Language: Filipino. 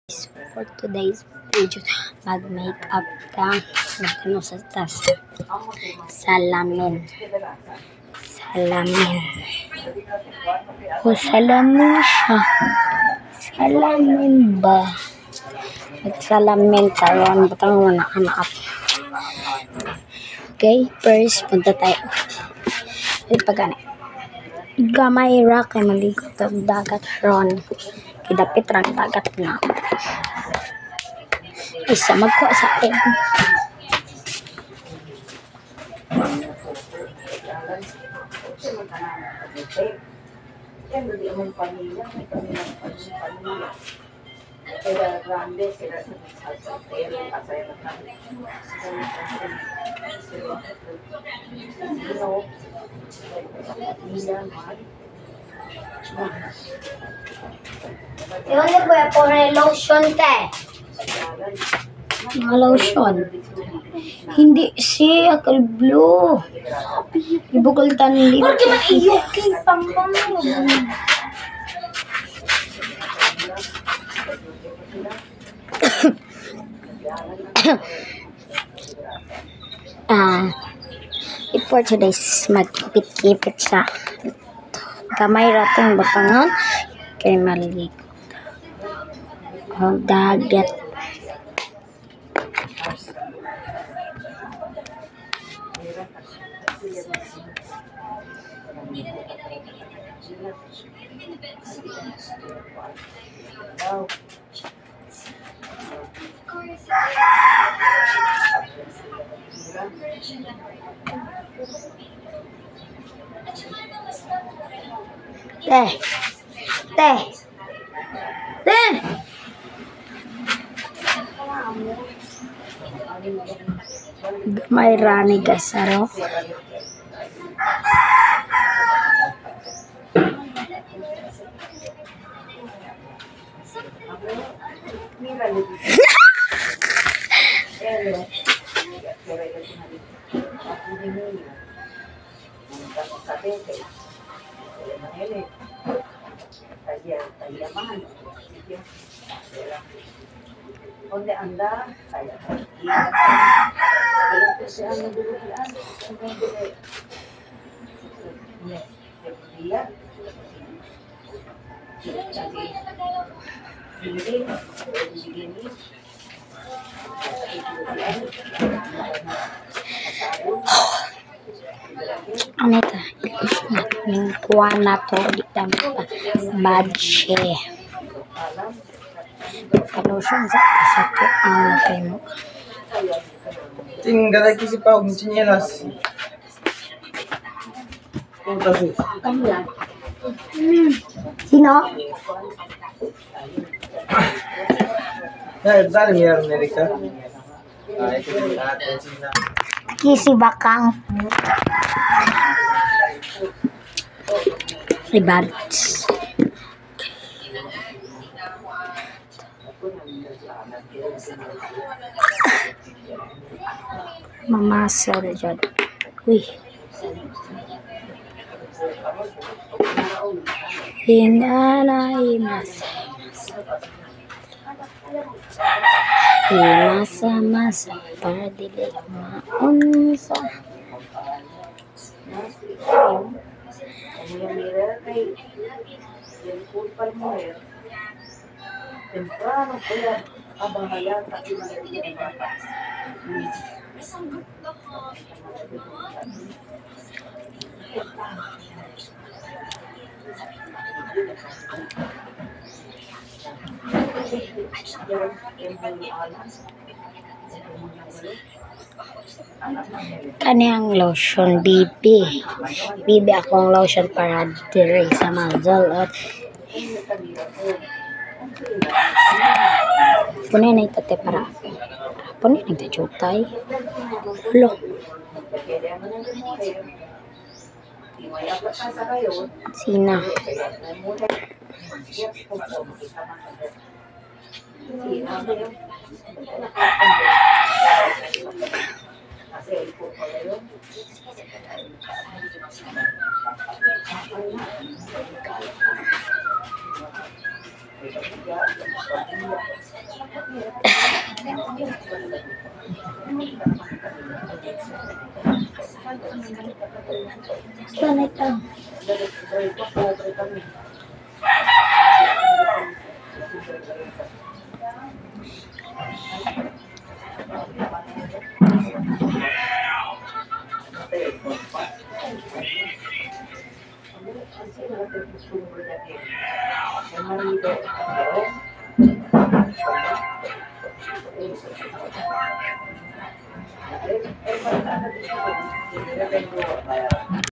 For today's video, mag-makeup ka magkano sa tasa. Salamin. O, salamin siya. Salamin ba? Nagsalamin karon butang wala anak. Okay, first punta tayo. Pagani. Gamay ra kay maligot ang dagat ron. Kidapit ra dagat na. Isa magkuha sa akin. Yun na po yung lotion te. Lotion. Hindi siya blue. Ibukol tanin dito. Porque man iyo kay pamang. For today's magkipit-kipit sa kamay ratong batangan kay maligot ang dagat. May rani guys, ano? Donde anda, Ano ito? Yung kuha na to. Di kami pa. Badge. Lotion sa kasato ang kay mo. Tinggal lagi si Pau, chinelas. Punta si. Sino? Dale mirar Amerika. Ito yung lahat ng China. Kisi Bakang. Ribats. Mamasal dyan. Uy. Masa para dili maunsa. temprano kaya abahayan kasi Kaniyang lotion, bibi akong lotion para dire sa muzzle at punin na itate para punin na ito jutay lo sina Basta na ito. Dito, pobre kami. Ay,